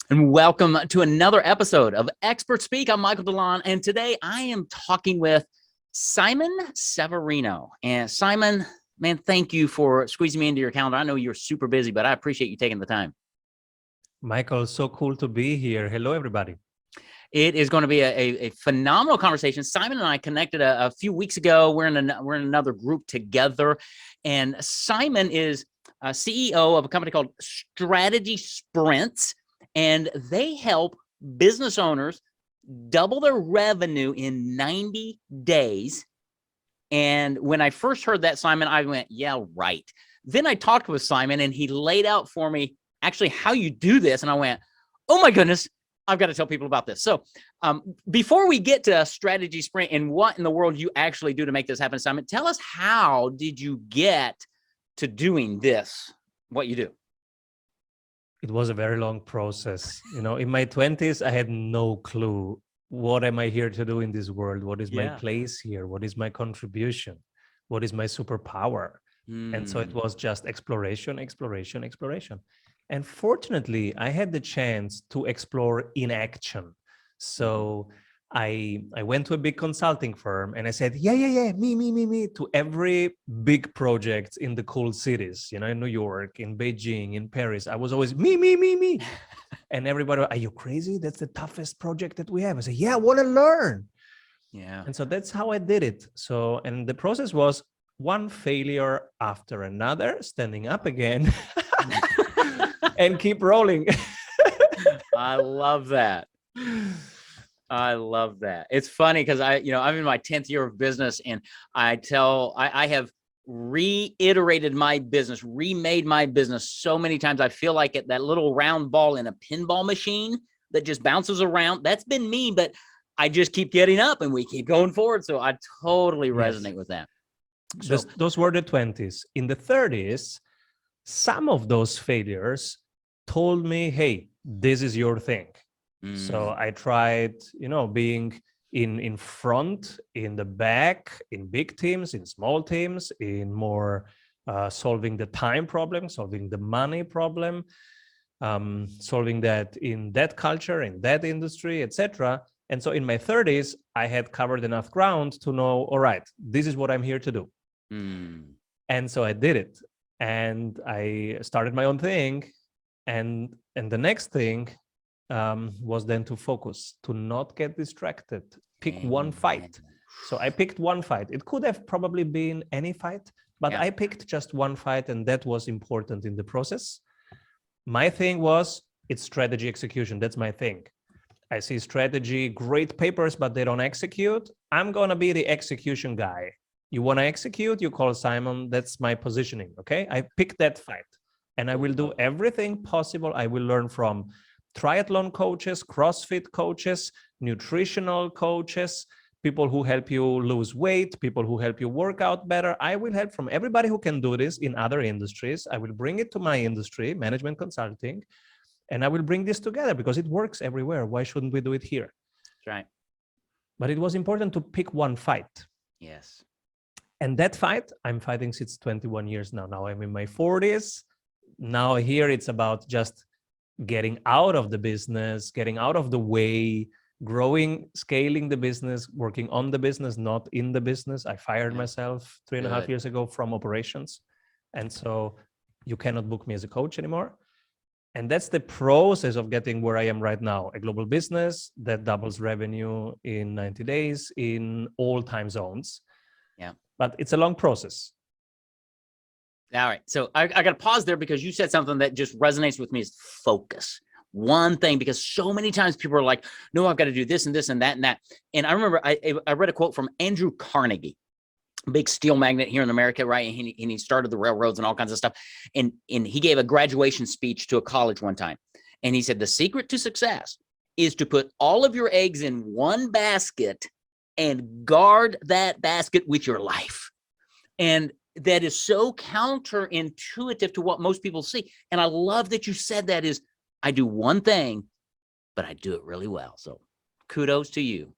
And welcome to another episode of Expert Speak. I'm Michael DeLon, and today I am talking with Simon Severino. And Simon, man, thank you for squeezing me into your calendar. I know you're super busy, but I appreciate you taking the time. Michael, so cool to be here. Hello, everybody. It is going to be a phenomenal conversation. Simon and I connected a few weeks ago. We're in another group together, and Simon is CEO of a company called Strategy Sprints, and they help business owners double their revenue in 90 days. And when I first heard that, Simon, I went, yeah, right. Then I talked with Simon, and he laid out for me actually how you do this, and I went, oh my goodness, I've got to tell people about this. So before we get to Strategy Sprint and what in the world you actually do to make this happen, Simon, tell us, how did you get to doing this, what you do? It was a very long process. In my 20s, I had no clue. What am I here to do in this world? What is my place here? What is my contribution? What is my superpower? And so it was just exploration. And fortunately, I had the chance to explore in action. So I went to a big consulting firm and I said, yeah, me, to every big project in the cool cities, in New York, in Beijing, in Paris. I was always me. And everybody, are you crazy? That's the toughest project that we have. I said, yeah, I want to learn. Yeah. And so that's how I did it. So, and the process was one failure after another, standing up again and keep rolling. I love that. I love that. It's funny because I'm in my 10th year of business, and I have reiterated my business, remade my business so many times. I feel like that little round ball in a pinball machine that just bounces around. That's been me, but I just keep getting up and we keep going forward. So I totally resonate with that. So those were the 20s. In the 30s, some of those failures told me, hey, this is your thing. So I tried, being in front, in the back, in big teams, in small teams, in more solving the time problem, solving the money problem, solving that in that culture, in that industry, etc. And so in my 30s, I had covered enough ground to know, all right, this is what I'm here to do. And so I did it. And I started my own thing. And the next thing was then to focus, to not get distracted, pick one fight. So I picked one fight. It could have probably been any fight, but I picked just one fight, and that was important in the process. My thing was, it's strategy execution. That's my thing. I see strategy, great papers, but they don't execute. I'm going to be the execution guy. You want to execute, you call Simon. That's my positioning, okay? I picked that fight, and I will do everything possible. I will learn from triathlon coaches, CrossFit coaches, nutritional coaches, people who help you lose weight, people who help you work out better. I will help from everybody who can do this in other industries. I will bring it to my industry, management consulting, and I will bring this together because it works everywhere. Why shouldn't we do it here? That's right. But it was important to pick one fight. Yes. And that fight, I'm fighting since 21 years now. Now I'm in my 40s. Now here it's about just getting out of the business, getting out of the way, growing, scaling the business, working on the business, not in the business. I fired myself 3.5 years ago from operations. And so you cannot book me as a coach anymore. And that's the process of getting where I am right now, a global business that doubles revenue in 90 days in all time zones. Yeah. But it's a long process. All right. So I got to pause there because you said something that just resonates with me, is focus. One thing, because so many times people are like, no, I've got to do this and this and that and that. And I remember I read a quote from Andrew Carnegie, big steel magnate here in America, right? And he started the railroads and all kinds of stuff. And he gave a graduation speech to a college one time. And he said, the secret to success is to put all of your eggs in one basket and guard that basket with your life. And that is so counterintuitive to what most people see. And I love that you said that is, I do one thing, but I do it really well. So kudos to you.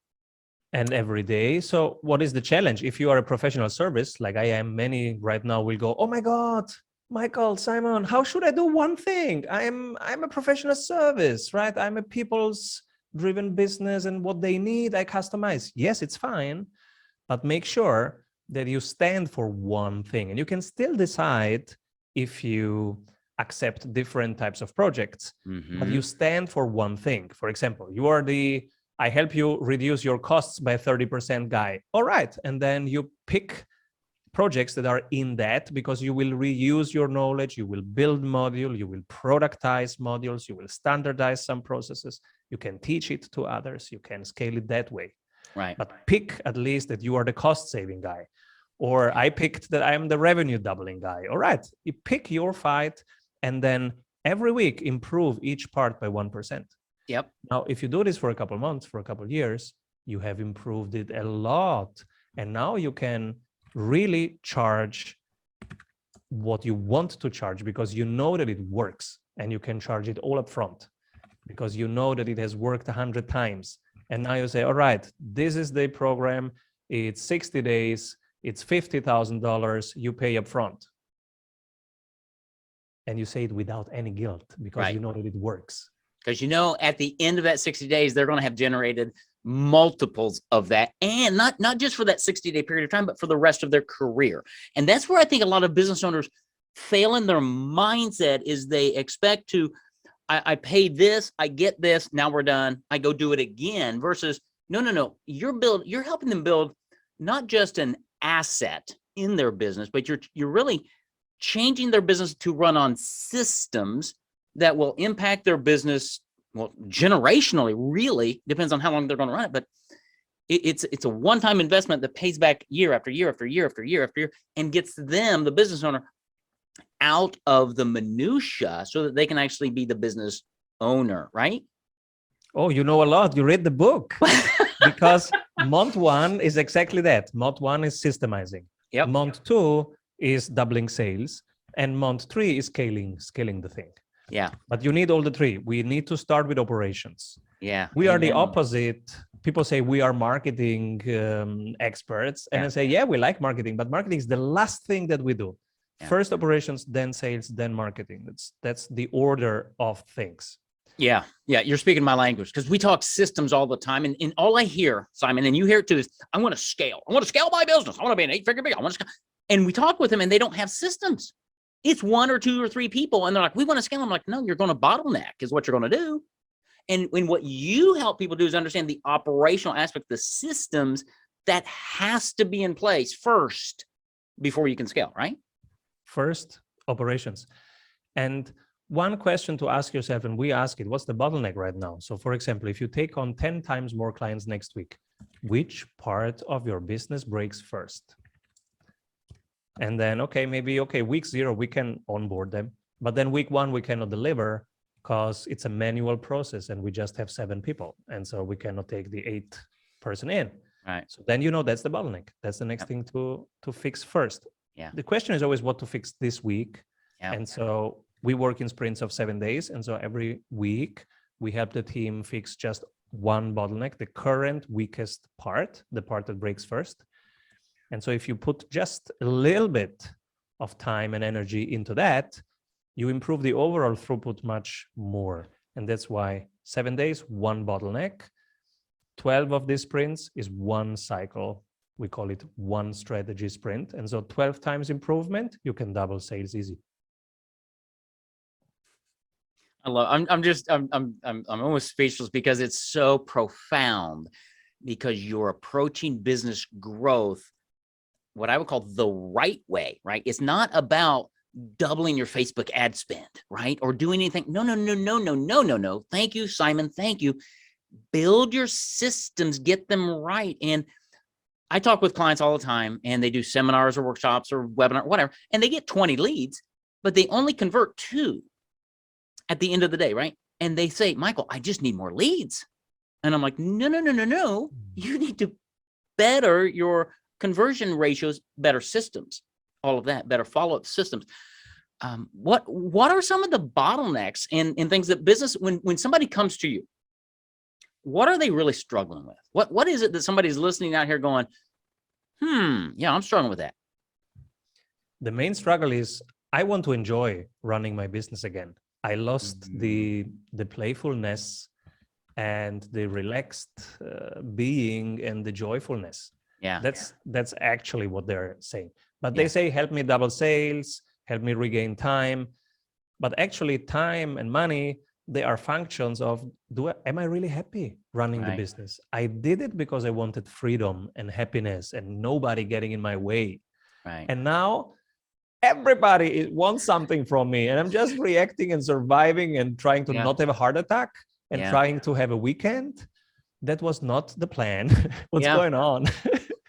And every day. So what is the challenge? If you are a professional service, like I am, many right now will go, oh my God, Michael, Simon, how should I do one thing? I'm a professional service, right? I'm a people's driven business, and what they need, I customize. Yes, it's fine, but make sure that you stand for one thing, and you can still decide if you accept different types of projects, but you stand for one thing. For example, you are the I help you reduce your costs by 30% guy. All right. And then you pick projects that are in that, because you will reuse your knowledge, you will build module, you will productize modules, you will standardize some processes, you can teach it to others, you can scale it that way. Right. But pick at least that you are the cost saving guy. Or I picked that I'm the revenue doubling guy. All right, you pick your fight, and then every week improve each part by 1%. Yep. Now, if you do this for a couple of months, for a couple of years, you have improved it a lot. And now you can really charge what you want to charge, because you know that it works, and you can charge it all up front because you know that it has worked 100 times. And now you say, all right, this is the program. It's 60 days. It's $50,000. You pay up front. And you say it without any guilt, because you know that it works. Because at the end of that 60 days, they're going to have generated multiples of that, and not just for that 60-day period of time, but for the rest of their career. And that's where I think a lot of business owners fail in their mindset, is they expect to, I pay this, I get this, now we're done, I go do it again, versus no, you're helping them build not just an asset in their business, but you're really changing their business to run on systems that will impact their business, well, generationally. Really depends on how long they're going to run it, but it's a one-time investment that pays back year after year after year after year after year, and gets them, the business owner, out of the minutia so that they can actually be the business owner, right? Oh, you know a lot. You read the book. Because month one is exactly that. Month one is systemizing. Yep. Month two is doubling sales, and month three is scaling the thing. Yeah. But you need all the three. We need to start with operations. Yeah. We are the opposite. People say we are marketing experts. And I say, yeah, we like marketing, but marketing is the last thing that we do. Yeah. First operations, then sales, then marketing. That's the order of things. Yeah. Yeah. You're speaking my language, because we talk systems all the time. And all I hear, Simon, and you hear it too, is I want to scale. I want to scale my business. I want to be an 8-figure big. I want to scale. And we talk with them, and they don't have systems. It's 1 or 2 or 3 people, and they're like, we want to scale. I'm like, no, you're going to bottleneck is what you're going to do. And what you help people do is understand the operational aspect, the systems that has to be in place first before you can scale, right? First, operations. And one question to ask yourself, and we ask it, what's the bottleneck right now? So for example, if you take on 10 times more clients next week, which part of your business breaks first? And then, week 0, we can onboard them. But then week 1, we cannot deliver because it's a manual process and we just have 7 people. And so we cannot take the 8th person in. Right. So then, that's the bottleneck. That's the next thing to fix first. Yeah. The question is always what to fix this week. Yeah. And so we work in sprints of 7 days. And so every week we help the team fix just one bottleneck, the current weakest part, the part that breaks first. And so if you put just a little bit of time and energy into that, you improve the overall throughput much more. And that's why 7 days, one bottleneck, 12 of these sprints is one cycle. We call it one strategy sprint. And so 12 times improvement, you can double sales easy. I'm almost speechless, because it's so profound, because you're approaching business growth what I would call the right way, right? It's not about doubling your Facebook ad spend, right? Or doing anything. No. Thank you, Simon. Thank you. Build your systems, get them right. And I talk with clients all the time, and they do seminars or workshops or webinar, whatever, and they get 20 leads, but they only convert 2 at the end of the day, right? And they say, Michael, I just need more leads. And I'm like, no. You need to better your conversion ratios, better systems, all of that, better follow-up systems. What are some of the bottlenecks and things that business, when somebody comes to you, what are they really struggling with? What is it that somebody's listening out here going, yeah, I'm struggling with that? The main struggle is, I want to enjoy running my business again. I lost the playfulness and the relaxed being and the joyfulness. Yeah. That's actually what they're saying. But Yeah. they say, help me double sales, help me regain time. But actually, time and money, they are functions of, am I really happy running the Right. business? I did it because I wanted freedom and happiness and nobody getting in my way. Right. And now everybody wants something from me, and I'm just reacting and surviving and trying to Yeah. not have a heart attack and Yeah. trying to have a weekend. That was not the plan. What's Yeah. going on?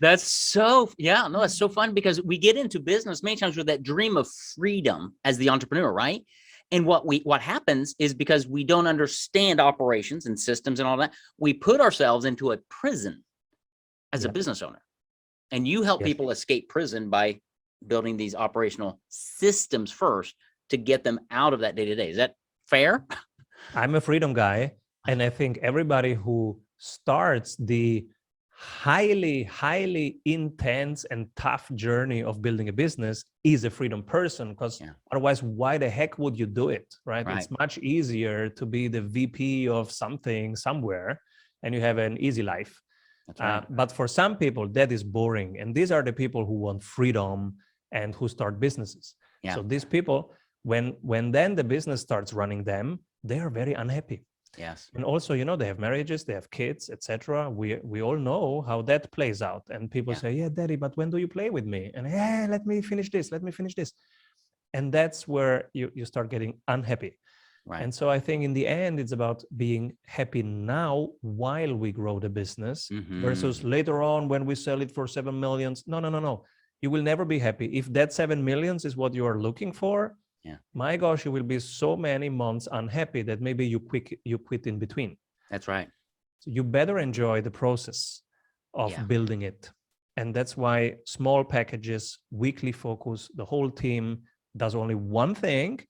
That's so, yeah, no, that's so fun because we get into business many times with that dream of freedom as the entrepreneur, right? And what happens is because we don't understand operations and systems and all that, we put ourselves into a prison as a business owner. And you help people escape prison by building these operational systems first to get them out of that day-to-day. Is that fair? I'm a freedom guy, and I think everybody who starts the highly intense and tough journey of building a business is a freedom person, because otherwise, why the heck would you do it, right? It's much easier to be the VP of something somewhere and you have an easy life. That's right. But for some people, that is boring. And these are the people who want freedom and who start businesses. Yeah. So these people, when then the business starts running them, they are very unhappy. Yes. And also, they have marriages, they have kids, etc. We all know how that plays out. And people say, yeah, daddy, but when do you play with me? And let me finish this. And that's where you start getting unhappy. Right. And so I think in the end, it's about being happy now while we grow the business versus later on when we sell it for 7 million. No. You will never be happy. If that 7 million is what you are looking for, my gosh, you will be so many months unhappy that maybe you quit in between. That's right. So you better enjoy the process of building it. And that's why small packages, weekly focus, the whole team does only one thing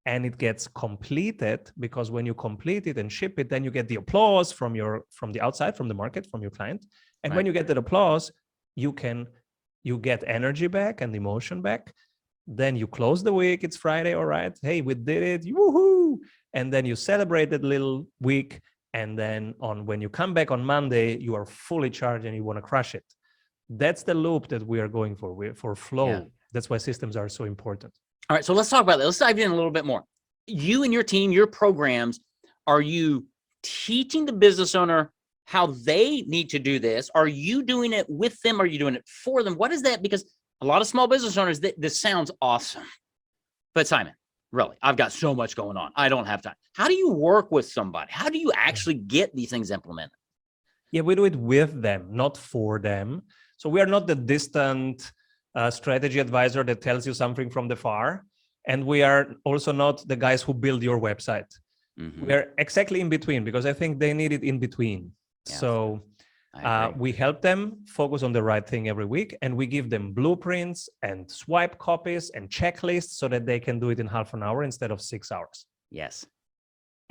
and it gets completed, because when you complete it and ship it, then you get the applause from the outside, from the market, from your client. And when you get that applause, you get energy back and emotion back. Then you close the week, it's Friday, all right, hey, we did it, woohoo! And then you celebrate that little week, and then when you come back on Monday, you are fully charged and you want to crush it. That's the loop that we are going for. We're for flow. Yeah. That's why systems are so important. All right, so let's talk about that. Let's dive in a little bit more. You and your team, your programs, are you teaching the business owner how they need to do this? Are you doing it with them? Are you doing it for them? What is that? Because a lot of small business owners, this sounds awesome. But Simon, really, I've got so much going on. I don't have time. How do you work with somebody? How do you actually get these things implemented? Yeah, we do it with them, not for them. So we are not the distant strategy advisor that tells you something from the far. And we are also not the guys who build your website. We are exactly in between, because I think they need it in between. Yeah. So we help them focus on the right thing every week, and we give them blueprints and swipe copies and checklists so that they can do it in half an hour instead of 6 hours. Yes.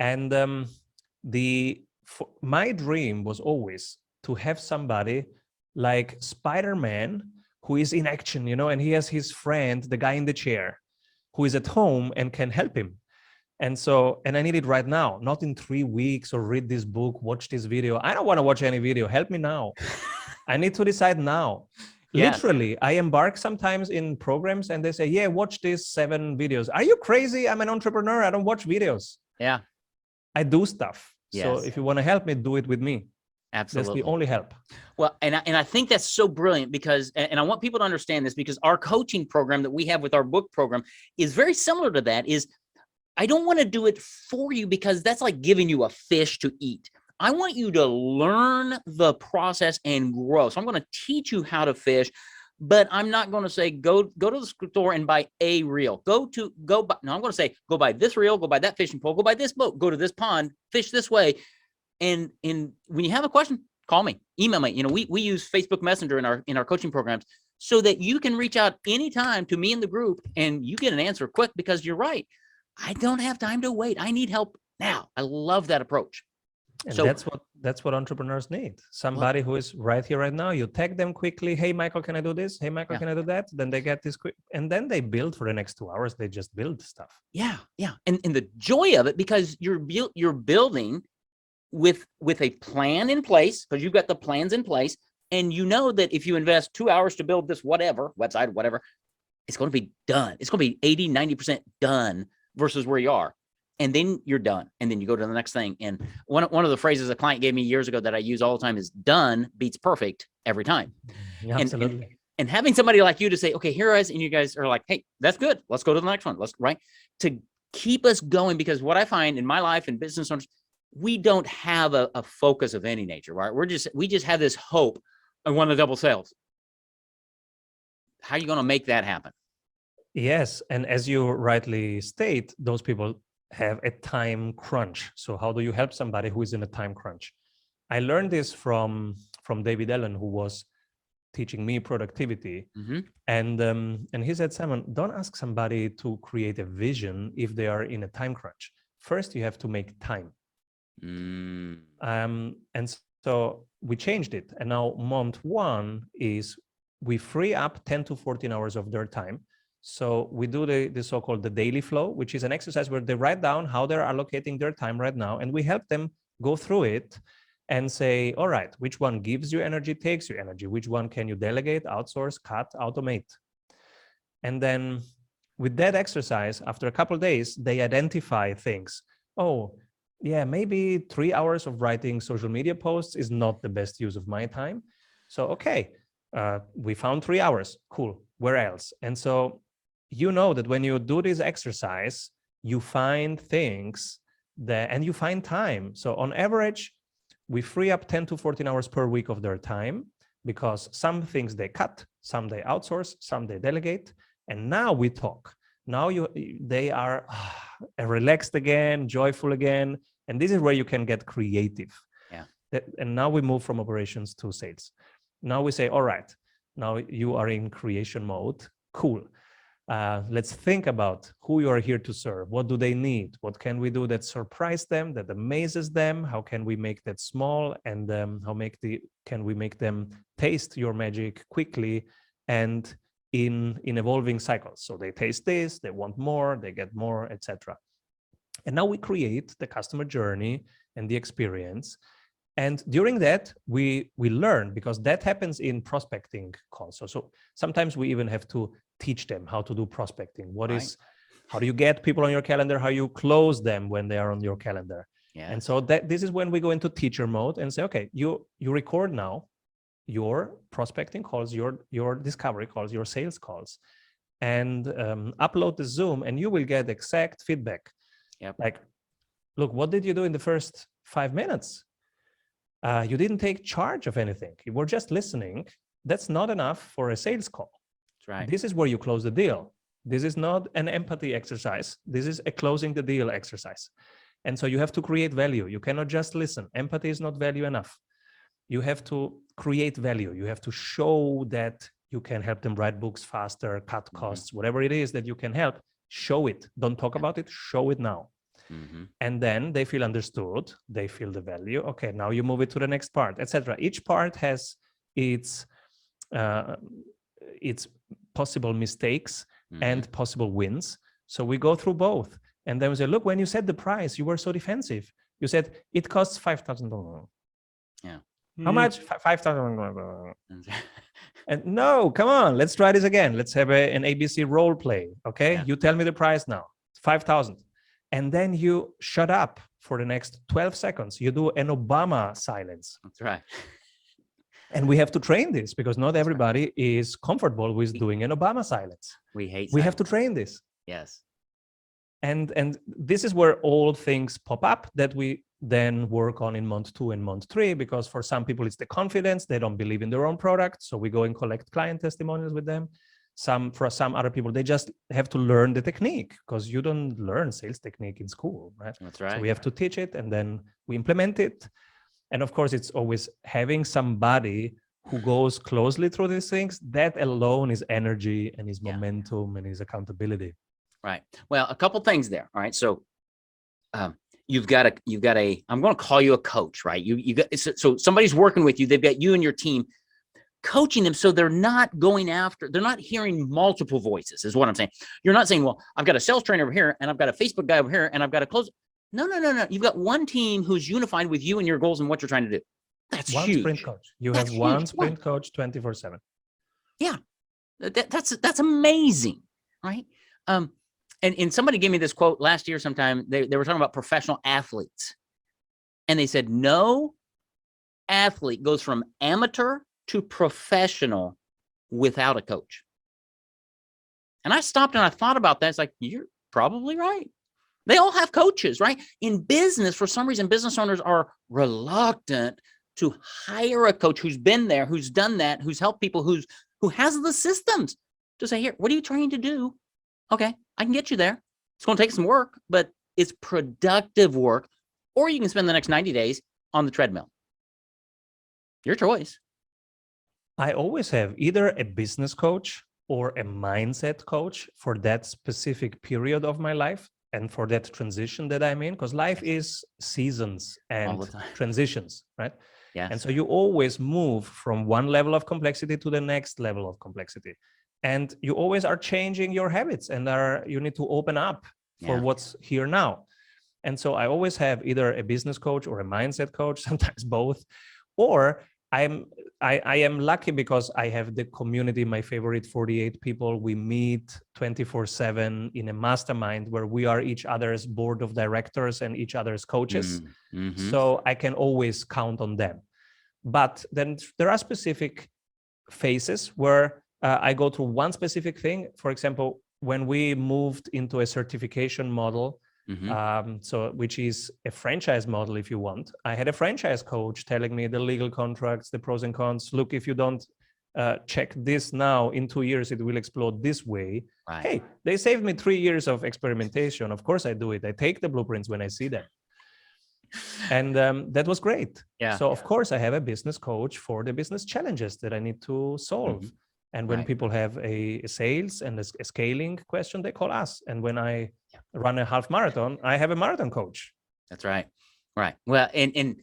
And my dream was always to have somebody like Spider-Man who is in action, and he has his friend, the guy in the chair, who is at home and can help him. And I need it right now, not in 3 weeks, or read this book, watch this video. I don't want to watch any video. Help me now. I need to decide now. Yes. Literally, I embark sometimes in programs and they say, yeah, watch these 7 videos. Are you crazy? I'm an entrepreneur. I don't watch videos. Yeah. I do stuff. Yes. So if you want to help me, do it with me. Absolutely. That's the only help. Well, and I think that's so brilliant, because, and I want people to understand this, because our coaching program that we have with our book program is very similar to that. I don't want to do it for you, because that's like giving you a fish to eat. I want you to learn the process and grow. So I'm going to teach you how to fish, but I'm not going to say, go to the store and buy a reel. No, I'm going to say, go buy this reel, go buy that fishing pole, go buy this boat, go to this pond, fish this way. And when you have a question, call me, email me. We use Facebook Messenger in our coaching programs, so that you can reach out anytime to me in the group and you get an answer quick, because you're right. I don't have time to wait. I need help now. I love that approach. And So that's what entrepreneurs need. Somebody who is right here, right now. You tag them quickly. Hey, Michael, can I do this? Hey, Michael, can I do that? Then they get this quick, and then they build for the next 2 hours. They just build stuff. Yeah. And the joy of it, because you're building with a plan in place, because you've got the plans in place, and you know that if you invest 2 hours to build this website, whatever, it's going to be done. It's going to be 80-90% done versus where you are. And then you're done. And then you go to the next thing. And one of the phrases a client gave me years ago that I use all the time is done beats perfect every time. Yeah, absolutely. And having somebody like you to say, okay, here it is, and you guys are like, hey, that's good. Let's go to the next one. To keep us going, because what I find in my life and business owners, we don't have a focus of any nature, right? We just have this hope. I want to double sales. How are you going to make that happen? Yes. And as you rightly state, those people have a time crunch. So how do you help somebody who is in a time crunch? I learned this from David Allen, who was teaching me productivity. Mm-hmm. And he said, Simon, don't ask somebody to create a vision if they are in a time crunch. First, you have to make time. And so we changed it. And now month one is we free up 10 to 14 hours of their time. So we do the so-called the daily flow, which is an exercise where they write down how they're allocating their time right now. And we help them go through it and say, all right, which one gives you energy, takes you energy? Which one can you delegate, outsource, cut, automate? And then with that exercise, after a couple of days, they identify things. Oh, yeah, maybe 3 hours of writing social media posts is not the best use of my time. So, okay, we found 3 hours. Cool. Where else? And so you know that when you do this exercise, you find things and you find time. So on average, we free up 10 to 14 hours per week of their time, because some things they cut, some they outsource, some they delegate. And now we talk. Now they are relaxed again, joyful again. And this is where you can get creative. Yeah. And now we move from operations to sales. Now we say, all right, now you are in creation mode. Cool. Let's think about who you are here to serve. What do they need? What can we do that surprises them, that amazes them? How can we make that small? And can we make them taste your magic quickly and in evolving cycles? So they taste this, they want more, they get more, etc. And now we create the customer journey and the experience. And during that, we learn, because that happens in prospecting calls. So sometimes we even have to teach them how to do prospecting. How do you get people on your calendar? How you close them when they are on your calendar? Yeah. And so this is when we go into teacher mode and say, okay, you record now your prospecting calls, your discovery calls, your sales calls, and upload the Zoom, and you will get exact feedback. Yep. Like, look, what did you do in the first 5 minutes? You didn't take charge of anything. You were just listening. That's not enough for a sales call. That's right. This is where you close the deal. This is not an empathy exercise. This is a closing the deal exercise. And so you have to create value. You cannot just listen. Empathy is not value enough. You have to create value. You have to show that you can help them write books faster, cut costs, whatever it is that you can help. Show it. Don't talk about it. Show it now. Mm-hmm. And then they feel understood. They feel the value. Okay, now you move it to the next part, etc. Each part has its possible mistakes and possible wins. So we go through both. And then we say, look, when you said the price, you were so defensive. You said it costs $5,000. Yeah. How much? $5,000. And no, come on, let's try this again. Let's have an ABC role play. Okay. Yeah. You tell me the price now. 5,000. And then you shut up for the next 12 seconds. You do an Obama silence. That's right. And we have to train this, because not everybody is comfortable with doing an Obama silence. We have to train this. Yes. And this is where all things pop up that we then work on in month 2 and month 3, because for some people it's the confidence. They don't believe in their own product. So we go and collect client testimonials with them. For some other people, they just have to learn the technique, because you don't learn sales technique in school, right? That's right. So we have to teach it, and then we implement it. And of course, it's always having somebody who goes closely through these things. That alone is energy and is momentum and is accountability. Right. Well, a couple things there. All right. So you've got a, I'm going to call you a coach, right? You got, so somebody's working with you. They've got you and your team coaching them. So they're not hearing multiple voices is what I'm saying. You're not saying, well, I've got a sales trainer over here and I've got a Facebook guy over here and I've got a close. No. You've got one team who's unified with you and your goals and what you're trying to do. That's one huge. Sprint coach. You have one sprint coach 24/7. Yeah. That's amazing. Right. And somebody gave me this quote last year sometime. They were talking about professional athletes. And they said, no athlete goes from amateur to professional without a coach. And I stopped and I thought about that. It's like, you're probably right. They all have coaches, right? In business, for some reason, business owners are reluctant to hire a coach who's been there, who's done that, who's helped people, who has the systems to say, here, what are you trying to do? Okay, I can get you there. It's going to take some work, but it's productive work. Or you can spend the next 90 days on the treadmill. Your choice. I always have either a business coach or a mindset coach for that specific period of my life and for that transition that I'm in, because life is seasons and transitions, right? Yeah. And so you always move from one level of complexity to the next level of complexity. And you always are changing your habits and you need to open up for what's here now. And so I always have either a business coach or a mindset coach, sometimes both, or I am lucky because I have the community, my favorite 48 people. We meet 24/7 in a mastermind where we are each other's board of directors and each other's coaches. Mm-hmm. So I can always count on them. But then there are specific phases where I go through one specific thing. For example, when we moved into a certification model, which is a franchise model, if you want. I had a franchise coach telling me the legal contracts, the pros and cons. Look, if you don't check this now, in 2 years, it will explode this way. Right. Hey, they saved me 3 years of experimentation. Of course I do it. I take the blueprints when I see them. And that was great. Yeah. So of course I have a business coach for the business challenges that I need to solve. And when people have a sales and a scaling question, they call us. And when I run a half marathon, I have a marathon coach. That's right. Right. Well, and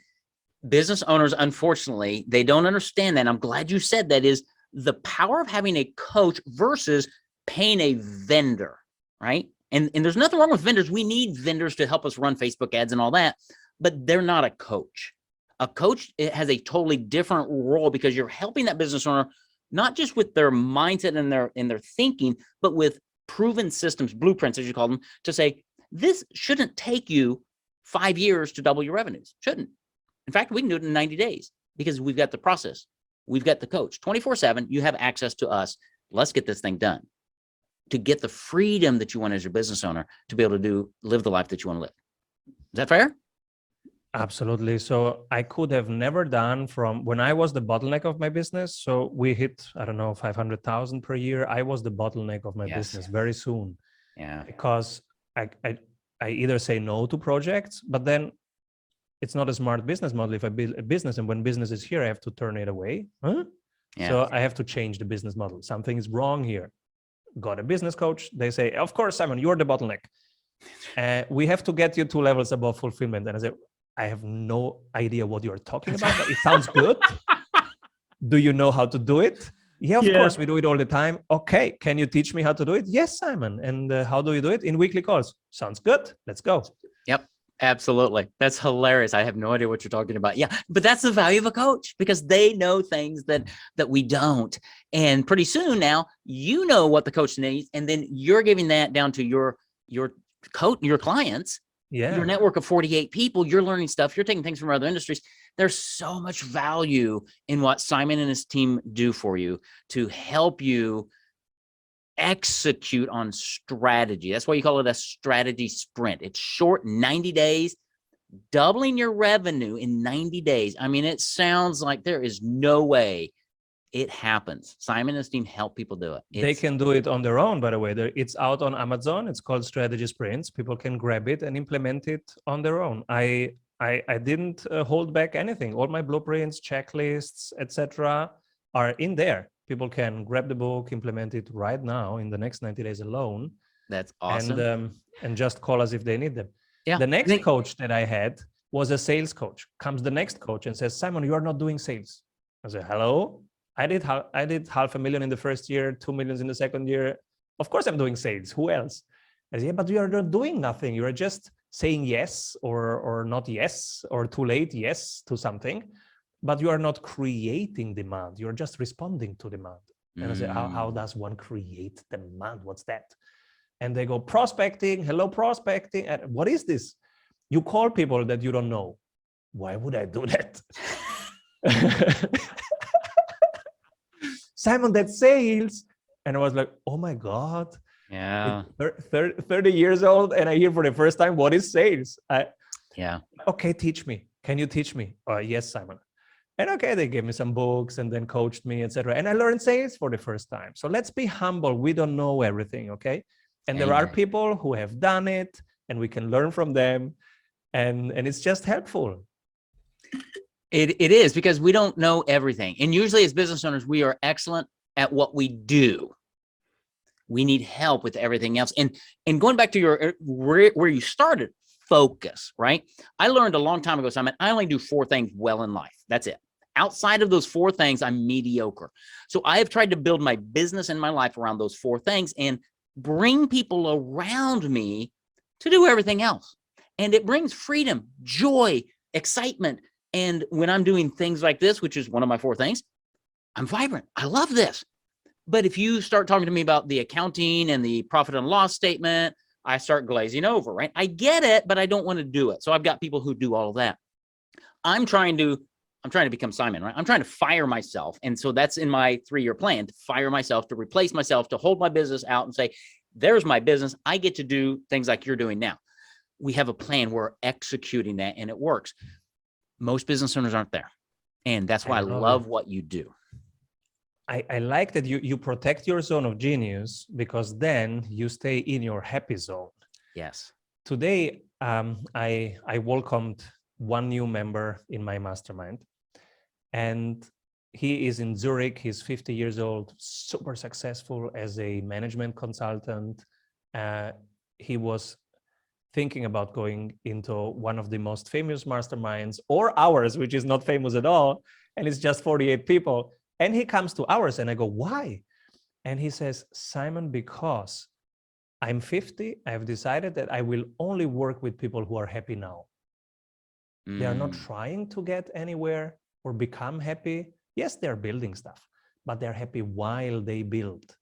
business owners, unfortunately, they don't understand that. And I'm glad you said that, is the power of having a coach versus paying a vendor, right? And there's nothing wrong with vendors. We need vendors to help us run Facebook ads and all that, but they're not a coach. A coach, it has a totally different role because you're helping that business owner not just with their mindset and their thinking, but with proven systems, blueprints, as you call them, to say, this shouldn't take you 5 years to double your revenues. Shouldn't. In fact, we can do it in 90 days because we've got the process. We've got the coach 24/7. You have access to us. Let's get this thing done to get the freedom that you want as your business owner to be able to live the life that you want to live. Is that fair? Absolutely. So I could have never done from when I was the bottleneck of my business. So we hit, I don't know, 500,000 per year. I was the bottleneck of my business very soon. Yeah. Because I either say no to projects, but then it's not a smart business model. If I build a business and when business is here, I have to turn it away. Huh? Yeah. So I have to change the business model. Something is wrong here. Got a business coach. They say, of course, Simon, you're the bottleneck. We have to get you 2 levels above fulfillment. And I say, I have no idea what you're talking about, but it sounds good. Do you know how to do it? Yeah, of course, we do it all the time. Okay, can you teach me how to do it? Yes, Simon. And how do you do it? In weekly calls. Sounds good. Let's go. Yep, absolutely. That's hilarious. I have no idea what you're talking about. Yeah, but that's the value of a coach because they know things that we don't. And pretty soon now, you know what the coach needs, and then you're giving that down to your coach, your clients. Yeah. Your network of 48 people, you're learning stuff. You're taking things from other industries. There's so much value in what Simon and his team do for you to help you execute on strategy. That's why you call it a strategy sprint. It's short, 90 days, doubling your revenue in 90 days. I mean, it sounds like there is no way it happens. Simon and his team help people do it. They can do it on their own, by the way. It's out on Amazon. It's called Strategy Sprints. People can grab it and implement it on their own. I didn't hold back anything. All my blueprints, checklists, etc., are in there. People can grab the book, implement it right now in the next 90 days alone. That's awesome. And just call us if they need them. Yeah. The next coach that I had was a sales coach. Comes the next coach and says, Simon, you are not doing sales. I said, hello? I did $500,000 in the first year, 2 million in the second year. Of course I'm doing sales. Who else? I said, yeah, but you are not doing nothing. You are just saying yes or not yes, or too late yes to something, but you are not creating demand. You're just responding to demand. And I said, how does one create demand? What's that? And they go, prospecting. Hello, prospecting. And what is this? You call people that you don't know. Why would I do that? Simon, that's sales. And I was like, oh my God. Yeah. 30 years old. And I hear for the first time, what is sales? Yeah. Okay, teach me. Can you teach me? Yes, Simon. And okay, they gave me some books and then coached me, etc. And I learned sales for the first time. So let's be humble. We don't know everything, okay? And there are people who have done it, and we can learn from them, and it's just helpful. It is, because we don't know everything. And usually as business owners, we are excellent at what we do. We need help with everything else. And going back to your where you started, focus, right? I learned a long time ago, Simon, I only do 4 things well in life. That's it. Outside of those 4 things, I'm mediocre. So I have tried to build my business and my life around those 4 things and bring people around me to do everything else. And it brings freedom, joy, excitement. And when I'm doing things like this, which is one of my 4 things, I'm vibrant. I love this. But if you start talking to me about the accounting and the profit and loss statement, I start glazing over, right? I get it, but I don't want to do it. So I've got people who do all of that. I'm trying to become Simon, right? I'm trying to fire myself. And so that's in my 3-year plan, to fire myself, to replace myself, to hold my business out and say, there's my business. I get to do things like you're doing now. We have a plan. We're executing that, and it works. Most business owners aren't there. And that's why I love what you do. I like that you protect your zone of genius, because then you stay in your happy zone. Yes. Today, I welcomed one new member in my mastermind, and he is in Zurich. He's 50 years old, super successful as a management consultant. He was thinking about going into one of the most famous masterminds, or ours, which is not famous at all, and it's just 48 people. And he comes to ours, and I go, why? And he says, Simon, because I'm 50, I've decided that I will only work with people who are happy now. They are not trying to get anywhere or become happy. Yes, they're building stuff, but they're happy while they build.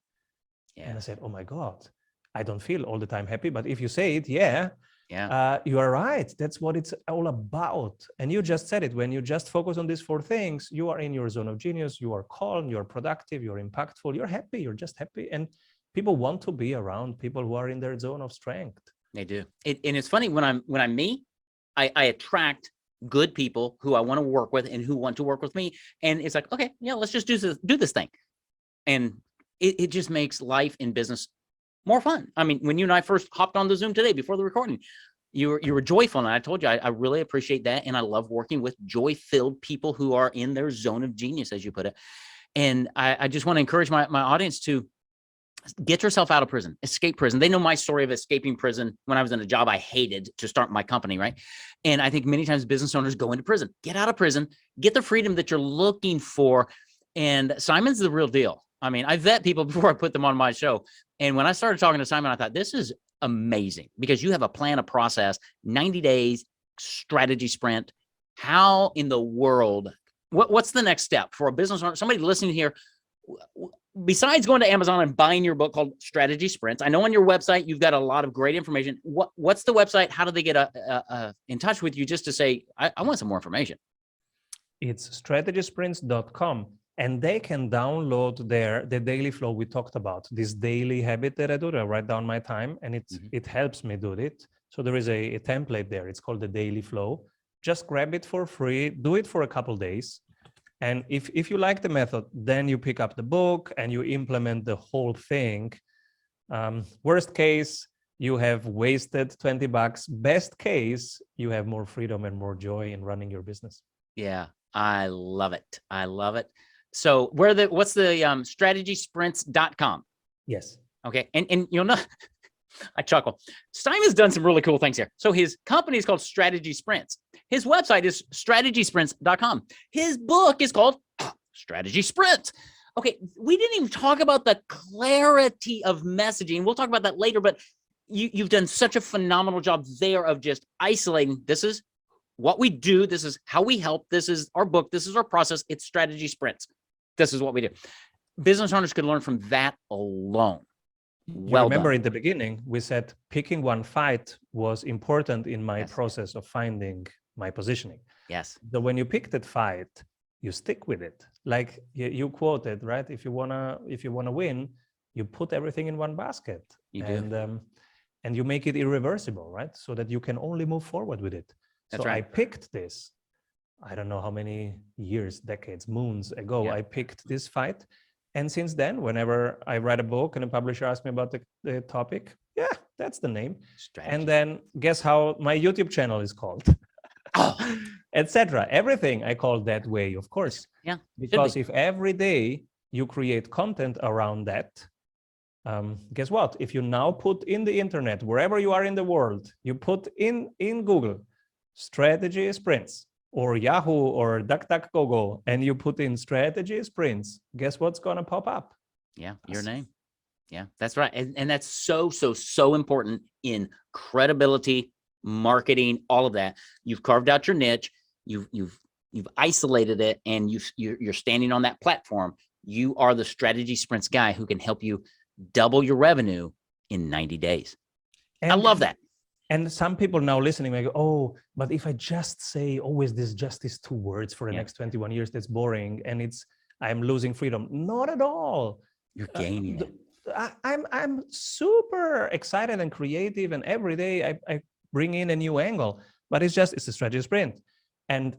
Yeah. And I said, oh my God, I don't feel all the time happy, but if you say it, you are right. That's what it's all about. And you just said it. When you just focus on these 4 things, you are in your zone of genius. You are calm, you're productive, you're impactful, you're happy, you're just happy. And people want to be around people who are in their zone of strength. They do. And it's funny, when I'm me, I attract good people who I want to work with and who want to work with me. And it's like, okay, yeah, let's just do this thing. And it just makes life in business more fun. I mean, when you and I first hopped on the Zoom today before the recording, you were joyful. And I told you, I really appreciate that. And I love working with joy-filled people who are in their zone of genius, as you put it. And I just want to encourage my audience to get yourself out of prison, escape prison. They know my story of escaping prison when I was in a job I hated to start my company, right? And I think many times business owners go into prison. Get out of prison, get the freedom that you're looking for. And Simon's the real deal. I mean, I vet people before I put them on my show. And when I started talking to Simon, I thought, this is amazing, because you have a plan, a process, 90 days, strategy sprint. How in the world, what's the next step for a business owner, somebody listening here, besides going to Amazon and buying your book called Strategy Sprints? I know on your website, you've got a lot of great information. What's the website? How do they get in touch with you, just to say, I want some more information? It's strategysprints.com. And they can download there the daily flow we talked about, this daily habit that I do. I write down my time, and it helps me do it. So there is a template there. It's called the daily flow. Just grab it for free. Do it for a couple of days. And if you like the method, then you pick up the book and you implement the whole thing. Worst case, you have wasted $20. Best case, you have more freedom and more joy in running your business. Yeah, I love it. I love it. So what's the strategysprints.com? Yes. Okay. And you'll know, I chuckle. Simon's done some really cool things here. So his company is called Strategy Sprints. His website is strategysprints.com. His book is called Strategy Sprints. Okay, we didn't even talk about the clarity of messaging. We'll talk about that later, but you've done such a phenomenal job there of just isolating. This is what we do. This is how we help. This is our book. This is our process. It's Strategy Sprints. This is what we do. Business owners could learn from that alone. Well, remember in the beginning, we said picking one fight was important in my process of finding my positioning. Yes. So when you pick that fight, you stick with it. Like you quoted, right? If you wanna win, you put everything in one basket. You do. And you make it irreversible, right? So that you can only move forward with it. That's so right. I picked this, I don't know how many years, decades, moons ago, I picked this fight. And since then, whenever I write a book and a publisher asks me about the topic, yeah, that's the name. Strategy. And then guess how my YouTube channel is called? Etc. Everything I call that way, of course. Yeah. Because if every day you create content around that, guess what? If you now put in the internet, wherever you are in the world, you put in Google, Strategy Sprints, or Yahoo or DuckDuckGo, and you put in Strategy Sprints, guess what's going to pop up? Yeah, your name. Yeah, that's right. And that's so important in credibility, marketing, all of that. You've carved out your niche, you've isolated it, and you're standing on that platform. You are the Strategy Sprints guy who can help you double your revenue in 90 days. And I love that. And some people now listening may go, oh, but if I just say always just these two words for the next 21 years, that's boring. And I'm losing freedom. Not at all. You're gaining it. I'm super excited and creative. And every day I bring in a new angle, but it's a strategy sprint. And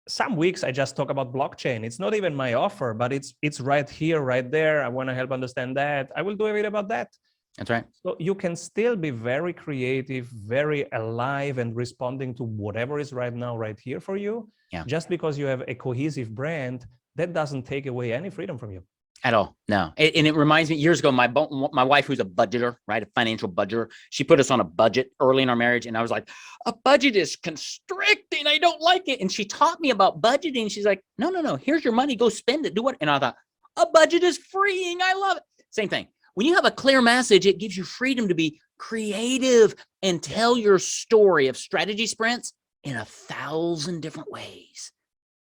some weeks I just talk about blockchain. It's not even my offer, but it's right here, right there. I want to help understand that. I will do a bit about that. That's right. So you can still be very creative, very alive, and responding to whatever is right now, right here for you. Yeah. Just because you have a cohesive brand, that doesn't take away any freedom from you. At all. No. And it reminds me, years ago, my wife, who's a budgeter, right? A financial budgeter, she put us on a budget early in our marriage. And I was like, a budget is constricting. I don't like it. And she taught me about budgeting. She's like, no. Here's your money. Go spend it. Do what? And I thought, a budget is freeing. I love it. Same thing. When you have a clear message, it gives you freedom to be creative and tell your story of strategy sprints in 1,000 different ways.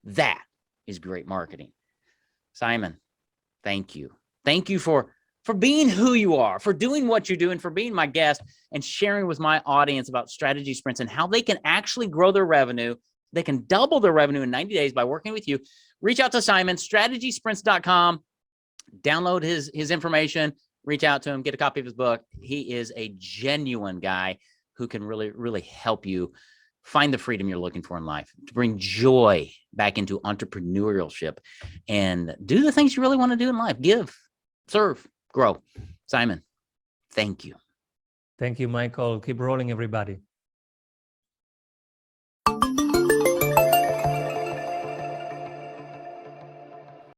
That is great marketing. Simon, thank you. Thank you for being who you are, for doing what you're doing, for being my guest and sharing with my audience about strategy sprints and how they can actually grow their revenue. They can double their revenue in 90 days by working with you. Reach out to Simon, strategysprints.com. Download his information. Reach out to him, get a copy of his book. He is a genuine guy who can really, really help you find the freedom you're looking for in life, to bring joy back into entrepreneurship and do the things you really want to do in life. Give, serve, grow. Simon, thank you. Thank you, Michael. Keep rolling, everybody.